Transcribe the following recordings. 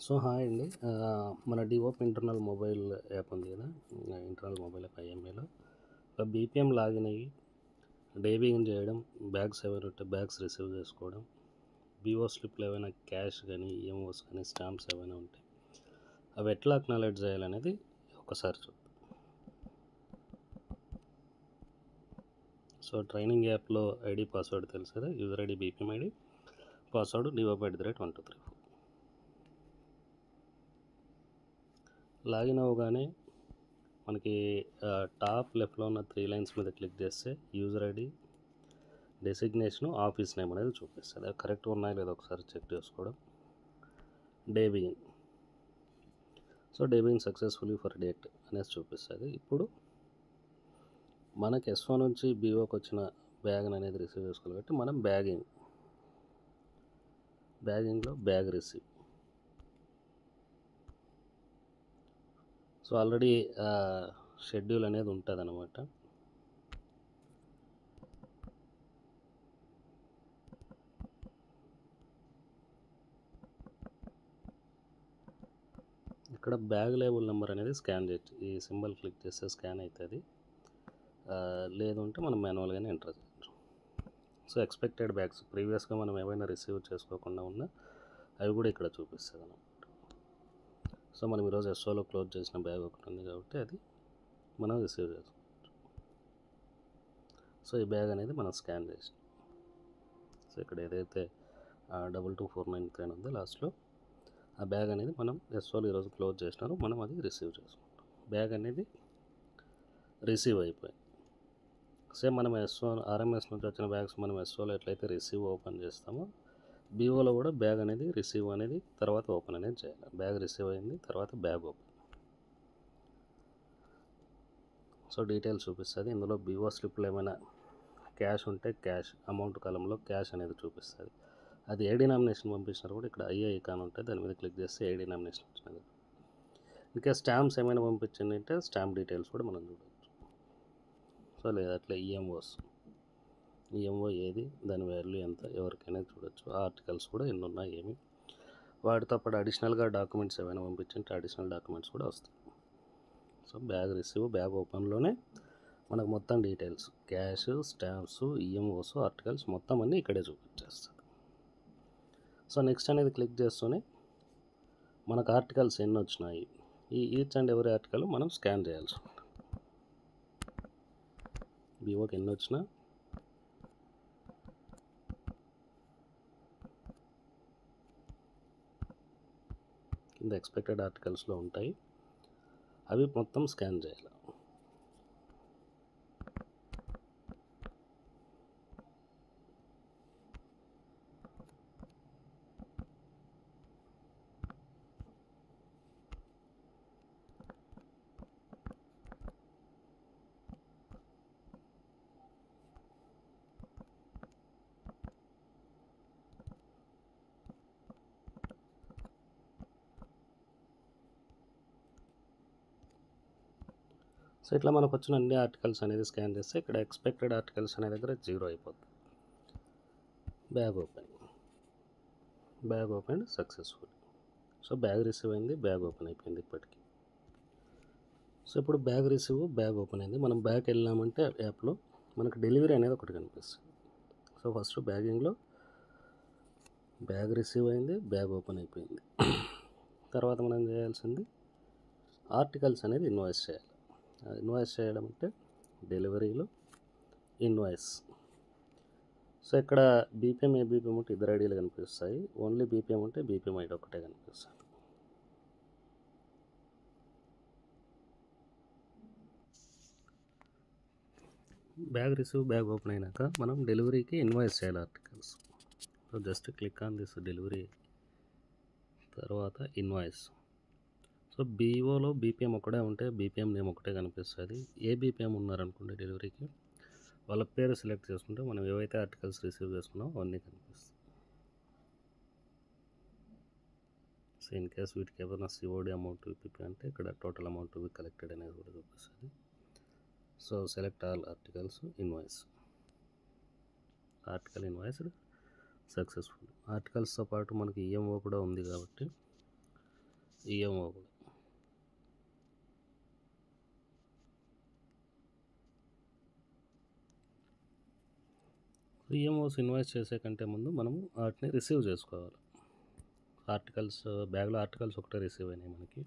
So hi అండి. మన డివోప్ internal mobile app ఉంది కదా, ఇంటర్నల్ మొబైల్ యాప్ ఐఎంఏలో బీపీఎం లాగిన్ అయ్యి డే బిగిన్ చేయడం, బ్యాగ్స్ ఏమైనా ఉంటే బ్యాగ్స్ రిసీవ్ చేసుకోవడం, బీఓ స్లిప్లు ఏమైనా క్యాష్ కానీ ఈఎంఓస్ కానీ స్టాంప్స్ ఏమైనా ఉంటే అవి ఎట్లా అక్నాలెడ్జ్ చేయాలనేది ఒకసారి చూద్దాం. సో ట్రైనింగ్ యాప్లో ఐడి పాస్వర్డ్ తెలుసు కదా, user ID BPM ID, password divope@123. Login అవ్వగానే మనకి టాప్ లెఫ్ట్లో ఉన్న 3 లైన్స్ మీద క్లిక్ చేస్తే user ID, designation, office name అనేది చూపిస్తుంది. అది కరెక్ట్గా ఉన్నాయో లేదో ఒకసారి చెక్ చేసుకోవడం. Day begin, so day begin successfully for date అనేసి చూపిస్తుంది. ఇప్పుడు మనకి S1 నుంచి బీఓకి వచ్చిన బ్యాగ్ అనేది రిసీవ్ చేసుకోవాలి కాబట్టి మనం బ్యాగింగ్లో bag receive. So already schedule అనేది ఉంటుంది అనమాట. ఇక్కడ బ్యాగ్ లేబుల్ నెంబర్ అనేది స్కాన్ చేయొచ్చు. ఈ సింబల్ క్లిక్ చేస్తే స్కాన్ అవుతుంది, లేదు అంటే మనం మాన్యువల్గానే ఎంటర్ చేయొచ్చు. సో ఎక్స్పెక్టెడ్ బ్యాగ్స్ ప్రీవియస్గా మనం ఏమైనా రిసీవ్ చేసుకోకుండా ఉన్నా అవి కూడా ఇక్కడ చూపిస్తుంది అన్నమాట. సో మనం ఈరోజు ఎస్ఓలో క్లోజ్ చేసిన బ్యాగ్ ఒకటి ఉంది కాబట్టి అది మనం రిసీవ్ చేసుకోవచ్చు. సో ఈ బ్యాగ్ అనేది మనం స్కాన్ చేసాం. సో ఇక్కడ ఏదైతే 22493 ఉందో లాస్ట్లో ఆ బ్యాగ్ అనేది మనం ఎస్ఓలో ఈరోజు క్లోజ్ చేసినారు, మనం అది రిసీవ్ చేసుకుంటాం. బ్యాగ్ అనేది రిసీవ్ అయిపోయింది. సేమ్ మనం ఆర్ఎంఎస్ నుంచి వచ్చిన బ్యాగ్స్ మనం ఎస్ఓలో ఎట్లయితే రిసీవ్ ఓపెన్ చేస్తామో బీఓలో కూడా బ్యాగ్ అనేది రిసీవ్ అనేది తర్వాత ఓపెన్ అనేది చేయాలి. బ్యాగ్ రిసీవ్ అయింది, తర్వాత బ్యాగ్ ఓపెన్. సో డీటెయిల్స్ చూపిస్తుంది. ఇందులో బీఓ స్లిప్లో ఏమైనా క్యాష్ ఉంటే క్యాష్ అమౌంట్ కాలంలో క్యాష్ అనేది చూపిస్తుంది. అది ఏ డినామినేషన్ పంపించినారు కూడా ఇక్కడ ఐఏ ఐకాన్ ఉంటుంది, దాని మీద క్లిక్ చేస్తే ఏ డినామినేషన్ వచ్చినది. ఇంకా స్టాంప్స్ ఏమైనా పంపించింది అంటే స్టాంప్ డీటెయిల్స్ కూడా మనం చూడవచ్చు. సో లేదా అట్లా ఈఎంఓ ఏది, దాని వాల్యూ ఎంత, ఎవరికైనా చూడొచ్చు. ఆర్టికల్స్ కూడా ఎన్ని ఉన్నాయి ఏమి, వాటితో పాటు అడిషనల్గా డాక్యుమెంట్స్ ఏమైనా పంపించింటే అడిషనల్ డాక్యుమెంట్స్ కూడా వస్తాయి. సో బ్యాగ్ రిసీవ్, బ్యాగ్ ఓపెన్లోనే మనకు మొత్తం డీటెయిల్స్, క్యాష్, స్టాంప్స్, ఈఎంఓస్, ఆర్టికల్స్ మొత్తం అన్నీ ఇక్కడే చూపించేస్తుంది. సో నెక్స్ట్ అనేది క్లిక్ చేస్తూనే మనకు ఆర్టికల్స్ ఎన్ని వచ్చినాయి, ఈచ్ అండ్ ఎవరి ఆర్టికల్ మనం స్కాన్ చేయాల్సి ఉంటుంది. బీఓకి ఎన్ని వచ్చినా కింద ఎక్స్పెక్టెడ్ ఆర్టికల్స్లో ఉంటాయి, అవి మొత్తం స్కాన్ చేయాలి. సో ఇట్లా మనకు వచ్చిన అన్ని ఆర్టికల్స్ అనేది స్కాన్ చేస్తే ఇక్కడ ఎక్స్పెక్టెడ్ ఆర్టికల్స్ అనే దగ్గర 0 అయిపోతుంది. Bag open successful. So bag receive అయింది, బ్యాగ్ ఓపెన్ అయిపోయింది ఇప్పటికీ. సో ఇప్పుడు బ్యాగ్ రిసీవ్, బ్యాగ్ ఓపెన్ అయింది. మనం బ్యాగ్ వెళ్ళామంటే యాప్లో మనకు డెలివరీ అనేది ఒకటి కనిపిస్తుంది. సో ఫస్ట్ బ్యాగింగ్లో బ్యాగ్ రిసీవ్ అయింది, బ్యాగ్ ఓపెన్ అయిపోయింది. తర్వాత మనం చేయాల్సింది ఆర్టికల్స్ అనేది ఇన్వాయిస్ చేయాలి. ఇన్వాయిస్ చేయడం అంటే డెలివరీలో ఇన్వాయిస్. సో ఇక్కడ బీపీఎం, ఏబీపీఎం ఉంటే ఇద్దరు ఐడీలు కనిపిస్తాయి, ఓన్లీ బీపీఎం ఉంటే బీపీఎం ఐడి ఒకటే కనిపిస్తుంది. బ్యాగ్ రిసీవ్, బ్యాగ్ ఓపెన్ అయినాక మనం డెలివరీకి ఇన్వాయిస్ చేయాలి articles. So just click on this delivery, తర్వాత ఇన్వాయిస్. సో బీఓలో బీపీఎం ఒకటే ఉంటే బీపీఎం నేమ్ ఒకటే కనిపిస్తుంది. ఏ బీపీఎం ఉన్నారనుకోండి డెలివరీకి, వాళ్ళ పేరు సెలెక్ట్ చేసుకుంటే మనం ఏవైతే ఆర్టికల్స్ రిసీవ్ చేసుకున్నామో అవన్నీ కనిపిస్తాయి. సో ఇన్ కేస్ వీటికి ఏమైనా సిఓడి అమౌంట్ విపిపి అంటే ఇక్కడ టోటల్ అమౌంట్ కలెక్టెడ్ అనేది కూడా చూపిస్తుంది. So select all articles, invoice, article invoiced successful. ఆర్టికల్స్తో పాటు మనకి ఈఎంఓ కూడా ఉంది కాబట్టి ఈఎంఓ కూడా. ఈఎంఓస్ ఇన్వాయిస్ చేసే కంటే ముందు మనము వాటిని రిసీవ్ చేసుకోవాలి. ఆర్టికల్స్ బ్యాగ్లో ఆర్టికల్స్ ఒకటే రిసీవ్ అయినాయి మనకి.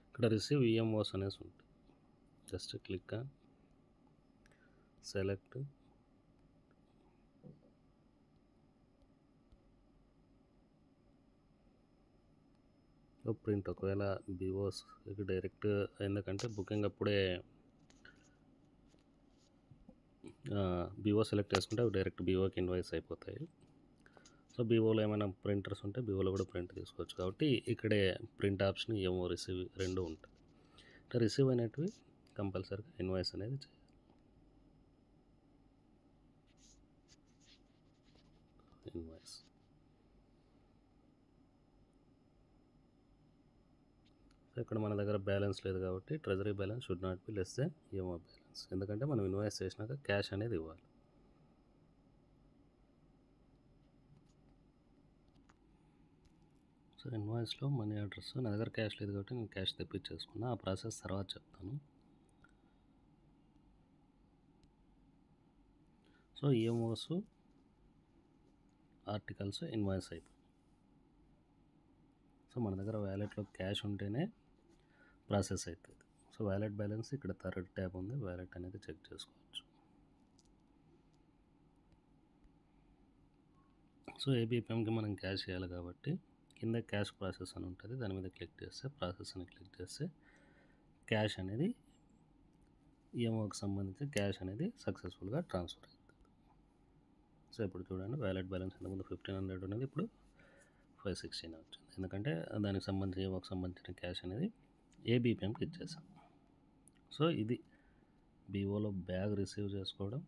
ఇక్కడ రిసీవ్ ఈఎంఓస్ అనేసి ఉంటుంది. Just click on select print. ఒకవేళ బీఓస్ డైరెక్ట్ ఎందుకంటే బుకింగ్ అప్పుడే బీఓ సెలెక్ట్ చేసుకుంటే అవి డైరెక్ట్ బీఓకి ఇన్వాయిస్ అయిపోతాయి. సో బీఓలో ఏమైనా ప్రింటర్స్ ఉంటే బీఓలో కూడా ప్రింట్ తీసుకోవచ్చు. కాబట్టి ఇక్కడే ప్రింట్ ఆప్షన్ ఈఎంఓ రిసీవ్ రెండు ఉంటాయి. అంటే రిసీవ్ అనేటివి కంపల్సరీగా ఇన్వాయిస్ అనేది చేయాలి. ఇన్వాయిస్ ఇక్కడ మన దగ్గర బ్యాలెన్స్ లేదు కాబట్టి treasury balance should not be less than EMO balance. ఎందుకంటే మనం ఇన్వాయిస్ చేసినాక క్యాష్ అనేది ఇవ్వాలి. సో ఇన్వాయిస్లో మనీ అడ్రస్ నా దగ్గర క్యాష్ లేదు కాబట్టి నేను క్యాష్ తెప్పించేసుకున్నా. ఆ ప్రాసెస్ తర్వాత చెప్తాను. సో ఈఎంఓస్ ఆర్టికల్స్ ఇన్వాయిస్ అయిపోయి. సో మన దగ్గర వ్యాలెట్లో క్యాష్ ఉంటేనే ప్రాసెస్ అవుతుంది. సో వ్యాలెట్ బ్యాలెన్స్ ఇక్కడ థర్డ్ ట్యాబ్ ఉంది. వ్యాలెట్ అనేది చెక్ చేసుకోవచ్చు. సో ఏబిపిఎంకి మనం క్యాష్ చేయాలి కాబట్టి కింద క్యాష్ ప్రాసెస్ అని ఉంటుంది. దాని మీద క్లిక్ చేస్తే ప్రాసెస్ అని క్లిక్ చేస్తే క్యాష్ అనేది ఈఎంఓకి సంబంధించి క్యాష్ అనేది సక్సెస్ఫుల్గా ట్రాన్స్ఫర్ అవుతుంది. సో ఇప్పుడు చూడండి వ్యాలెట్ బ్యాలెన్స్ ఇంతకుముందు 1500 ఉన్నది, ఇప్పుడు 516 వచ్చింది. ఎందుకంటే దానికి సంబంధించి ఈఎంఓకి సంబంధించిన క్యాష్ అనేది ఏబిపిఎంకి ఇచ్చేసాం. సో ఇది బీఓలో బ్యాగ్ రిసీవ్ చేసుకోవడం,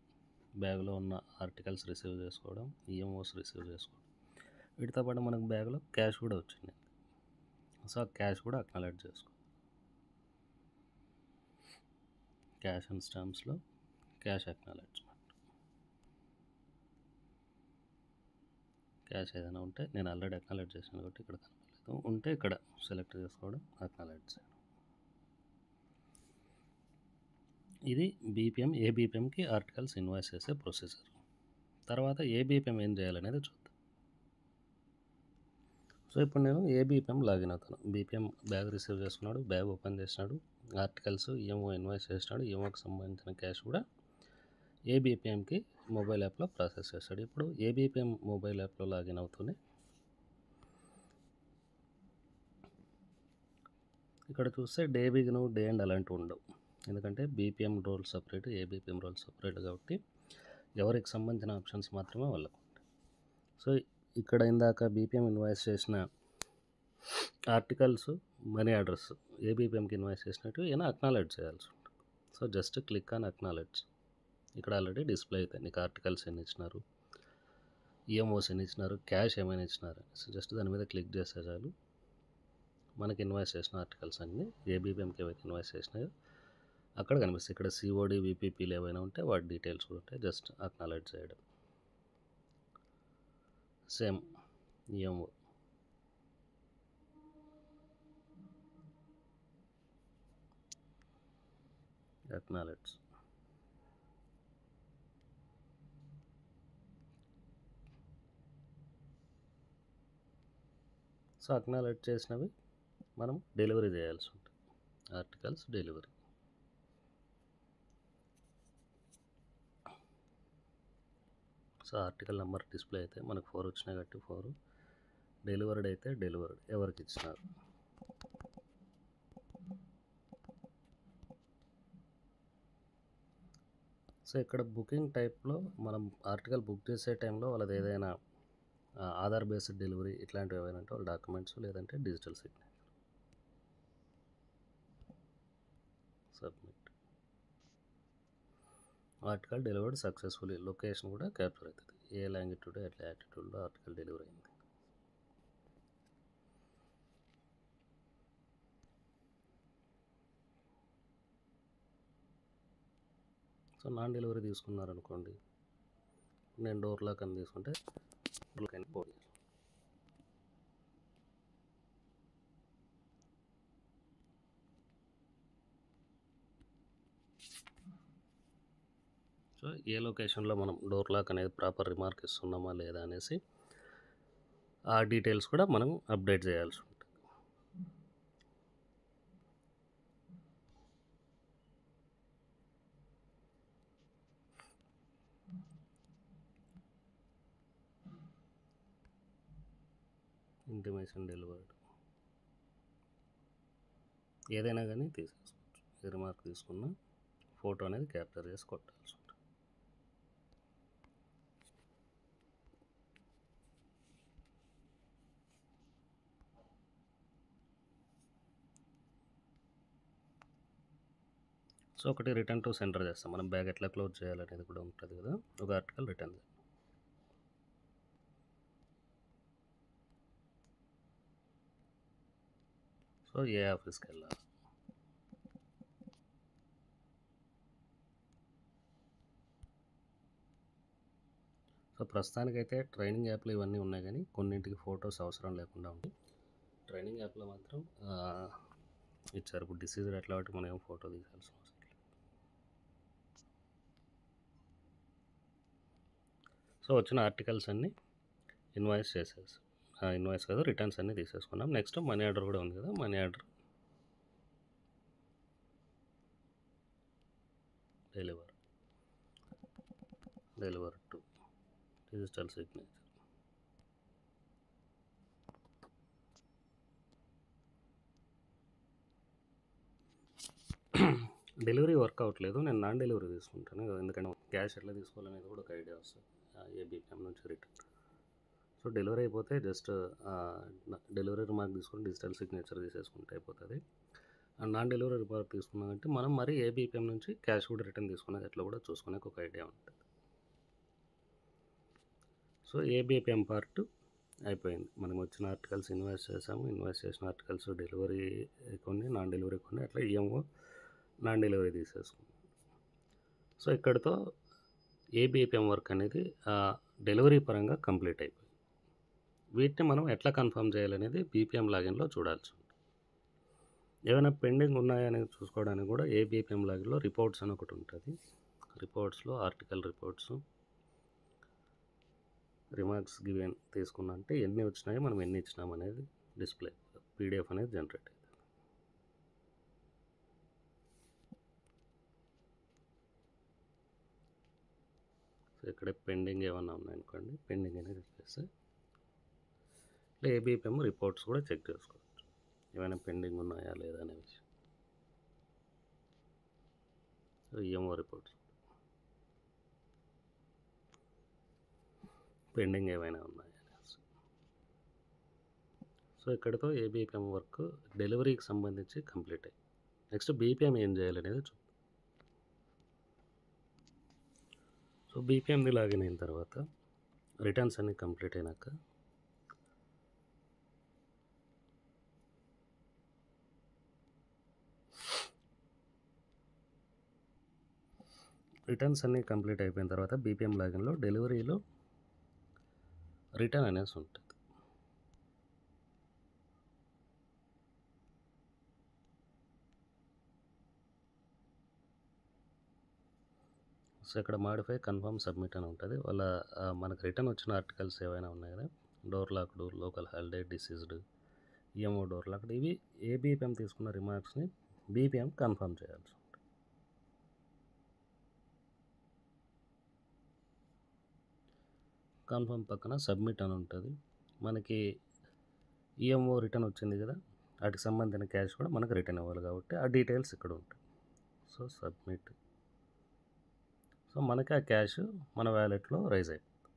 బ్యాగ్లో ఉన్న ఆర్టికల్స్ రిసీవ్ చేసుకోవడం, ఈఎంఓస్ రిసీవ్ చేసుకోవడం. వీటితో పాటు మనకు బ్యాగ్లో క్యాష్ కూడా వచ్చింది. సో ఆ క్యాష్ కూడా అక్నాలెడ్జ్ చేసుకో. క్యాష్ అండ్ స్టాంప్స్లో క్యాష్ అక్నాలెడ్జ్మెంట్. క్యాష్ ఏదైనా ఉంటే నేను ఆల్రెడీ అక్నాలెడ్జ్ చేశాను కాబట్టి ఇక్కడ కనపడలేదు. ఉంటే ఇక్కడ సెలెక్ట్ చేసుకోవడం, అక్నాలెడ్జ్ చేయడం. ఇది బీపీఎం ఏబిపిఎంకి ఆర్టికల్స్ ఇన్వాయిస్ చేసే ప్రొసీజర్. తర్వాత ఏబిపిఎం ఏం చేయాలనేది చూద్దాం. సో ఇప్పుడు నేను ఏబిపిఎం లాగిన్ అవుతాను. బీపీఎం బ్యాగ్ రిసీవ్ చేసుకున్నాడు, బ్యాగ్ ఓపెన్ చేసినాడు, ఆర్టికల్స్ ఈఎంఓ ఇన్వాయిస్ చేసినాడు, ఈఎంఓకి సంబంధించిన క్యాష్ కూడా ఏబిపిఎంకి మొబైల్ యాప్లో ప్రాసెస్ చేస్తాడు. ఇప్పుడు ఏబిపిఎం మొబైల్ యాప్లో లాగిన్ అవుతూనే ఇక్కడ చూస్తే డే బిగిన్ డే ఎండ్ అలాంటివి ఉండవు. ఎందుకంటే BPM roll separate, ABPM roll separate కాబట్టి ఎవరికి సంబంధించిన ఆప్షన్స్ మాత్రమే వాళ్ళకు ఉంటాయి. సో ఇక్కడ ఇందాక బీపీఎం ఇన్వాయిస్ చేసిన ఆర్టికల్స్ మనీ అడ్రస్ ఏబిపిఎంకి ఇన్వాయిస్ చేసినట్టు ఈయన అక్నాలెడ్జ్ చేయాల్సి ఉంటుంది. So just click on acknowledge. ఇక్కడ ఆల్రెడీ డిస్ప్లే అవుతాయి నీకు ఆర్టికల్స్ ఎన్ని ఇచ్చినారు, ఈఎంఓస్ ఎన్ని ఇచ్చినారు, క్యాష్ ఏమైనా ఇచ్చినారు. సో జస్ట్ దాని మీద క్లిక్ చేస్తే చాలు మనకి ఇన్వాయిస్ చేసిన ఆర్టికల్స్ అన్నీ ఏబిపిఎంకి ఏవైతే ఇన్వాయిస్ చేసినాయో అక్కడ కనిపిస్తాయి. ఇక్కడ సిఓడి విపిపీలు ఏవైనా ఉంటే వాటి డీటెయిల్స్ కూడా ఉంటాయి. జస్ట్ అక్నాలెడ్జ్ చేయడం. Same EMO acknowledge. So acknowledge చేసినవి మనం డెలివరీ చేయాల్సి ఉంటుంది. Articles delivery. So article number display అయితే మనకు 4 వచ్చినాయి కాబట్టి 4, డెలివర్డ్ అయితే డెలివర్డ్ ఎవరికి ఇచ్చినారు. సో ఇక్కడ బుకింగ్ టైప్లో మనం ఆర్టికల్ బుక్ చేసే టైంలో వాళ్ళది ఏదైనా ఆధార్ బేస్డ్ డెలివరీ ఇట్లాంటివి ఏవైనా అంటే వాళ్ళ డాక్యుమెంట్స్, లేదంటే digital signature. Submit. Article delivered successfully. Location కూడా క్యాప్చర్ అవుతుంది. ఏ లాంగిట్యూడ్ ఎట్లా యాటిట్యూడ్లో ఆర్టికల్ డెలివరీ అయింది. సో నాన్ డెలివరీ తీసుకున్నారనుకోండి, నేను డోర్ లాక్ అని తీసుకుంటే డోర్ కానీ పోయి. సో ఏ లొకేషన్లో మనం డోర్ లాక్ అనేది ప్రాపర్ రిమార్క్ ఇస్తున్నామా లేదా అనేసి ఆ డీటెయిల్స్ కూడా మనం అప్డేట్ చేయాల్సి ఉంటుంది. ఇంటిమేషన్ డెలివర్డ్ ఏదైనా కానీ తీసేసుకోవచ్చు. ఏ రిమార్క్ తీసుకున్న ఫోటో అనేది క్యాప్చర్ చేసి కొట్టాల్సి ఉంటుంది. సో ఒకటి రిటర్న్ టు సెంటర్ చేస్తాం. మనం బ్యాగ్ ఎట్లా క్లోజ్ చేయాలనేది కూడా ఉంటుంది కదా, ఒక ఆర్టికల్ రిటర్న్ చేయాలి. సో ఏ ఆఫీస్కి వెళ్ళాలి. సో ప్రస్తుతానికైతే ట్రైనింగ్ యాప్లు ఇవన్నీ ఉన్నాయి, కానీ కొన్నింటికి ఫొటోస్ అవసరం లేకుండా ఉంది. ట్రైనింగ్ యాప్లో మాత్రం ఇచ్చారు. ఇప్పుడు డిసీజర్ ఎట్లా బట్టి మనం ఏం ఫోటో తీయాల్సిన అవసరం లేదు. సో వచ్చిన ఆర్టికల్స్ అన్నీ ఇన్వాయిస్ చేసేసి ఇన్వాయిస్ కదా, రిటర్న్స్ అన్నీ తీసేసుకున్నాం. నెక్స్ట్ మనీ ఆర్డర్ కూడా ఉంది కదా, money order deliver to digital signature. Delivery work అవ్వట్లేదు, నేను నాన్ డెలివరీ తీసుకుంటాను, ఎందుకంటే క్యాష్ ఎట్లా తీసుకోవాలనేది కూడా ఒక ఐడియా వస్తుంది ఏబిపిఎం నుంచి రిటర్న్. సో డెలివరీ అయిపోతే జస్ట్ డెలివరీ రిమార్క్ తీసుకొని డిజిటల్ సిగ్నేచర్ తీసేసుకుంటే అయిపోతుంది. అండ్ నాన్ డెలివరీ రిమార్క్ తీసుకున్నామంటే మనం మరి ఏబిపిఎం నుంచి క్యాష్ కూడా రిటర్న్ తీసుకునేది ఎట్లా కూడా చూసుకునే ఒక ఐడియా ఉంటుంది. సో ఏబిపిఎం పార్ట్ అయిపోయింది. మనం వచ్చిన ఆర్టికల్స్ ఇన్వాయిస్ చేసాము. ఇన్వాయిస్ చేసిన ఆర్టికల్స్ డెలివరీ కొన్ని, నాన్ డెలివరీ కొన్ని, అట్లా ఈఎంఓ నాన్ డెలివరీ తీసేసుకున్నాం. సో ఇక్కడితో ఏబిపిఎం వర్క్ అనేది డెలివరీ పరంగా కంప్లీట్ అయిపోయింది. వీటిని మనం ఎట్లా కన్ఫర్మ్ చేయాలనేది బీపీఎం లాగిన్లో చూడాల్సి ఉంటుంది. ఏమైనా పెండింగ్ ఉన్నాయనేది చూసుకోవడానికి కూడా ఏబిపిఎం లాగిన్లో రిపోర్ట్స్ అని ఒకటి ఉంటుంది. రిపోర్ట్స్లో ఆర్టికల్ రిపోర్ట్స్ రిమార్క్స్ గివెన్ తీసుకున్నా అంటే ఎన్ని వచ్చినాయో మనం ఎన్ని ఇచ్చినాం అనేది డిస్ప్లే పీడిఎఫ్ అనేది జనరేట్ అవుతుంది. సో ఇక్కడ పెండింగ్ ఏమన్నా ఉన్నాయనుకోండి, పెండింగ్ అనేది చేస్తే ఏబిపిఎం రిపోర్ట్స్ కూడా చెక్ చేసుకోవచ్చు, ఏమైనా పెండింగ్ ఉన్నాయా లేదా అనే విషయం. సో ఈఎంఓ రిపోర్ట్స్ పెండింగ్ ఏమైనా ఉన్నాయా. సో ఇక్కడితో ఏబిపిఎం వర్క్ డెలివరీకి సంబంధించి కంప్లీట్ అయ్యి నెక్స్ట్ బీపీఎం ఏం చేయాలనేది చూద్దాం. సో బీపీఎంది లాగిన్ అయిన తర్వాత రిటర్న్స్ అన్నీ కంప్లీట్ అయినాక అయిపోయిన తర్వాత బీపీఎం లాగిన్లో డెలివరీలో రిటర్న్ అనేసి ఉంటుంది. సో ఇక్కడ మాడిఫై కన్ఫర్మ్ సబ్మిట్ అని ఉంటుంది. వాళ్ళ మనకు రిటర్న్ వచ్చిన ఆర్టికల్స్ ఏవైనా ఉన్నాయి కదా, door locked, local holiday, deceased, EMO door locked, ఇవి ఏబిపిఎం తీసుకున్న రిమార్క్స్ని బీపీఎం కన్ఫర్మ్ చేయాల్సి ఉంటుంది. కన్ఫర్మ్ పక్కన సబ్మిట్ అని ఉంటుంది. మనకి ఈఎంఓ రిటర్న్ వచ్చింది కదా, వాటికి సంబంధించిన క్యాష్ కూడా మనకు రిటర్న్ ఇవ్వాలి కాబట్టి ఆ డీటెయిల్స్ ఇక్కడ ఉంటాయి. So submit. సో మనకి ఆ క్యాష్ మన వ్యాలెట్లో రైజ్ అయిపోతుంది.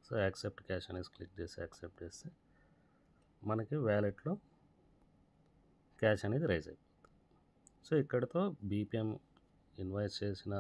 సో యాక్సెప్ట్ క్యాష్ అనేసి క్లిక్ చేసి యాక్సెప్ట్ చేస్తే మనకి వ్యాలెట్లో క్యాష్ అనేది రైజ్ అయిపోతుంది. సో ఇక్కడితో బీపీఎం ఇన్వాయిస్ చేసిన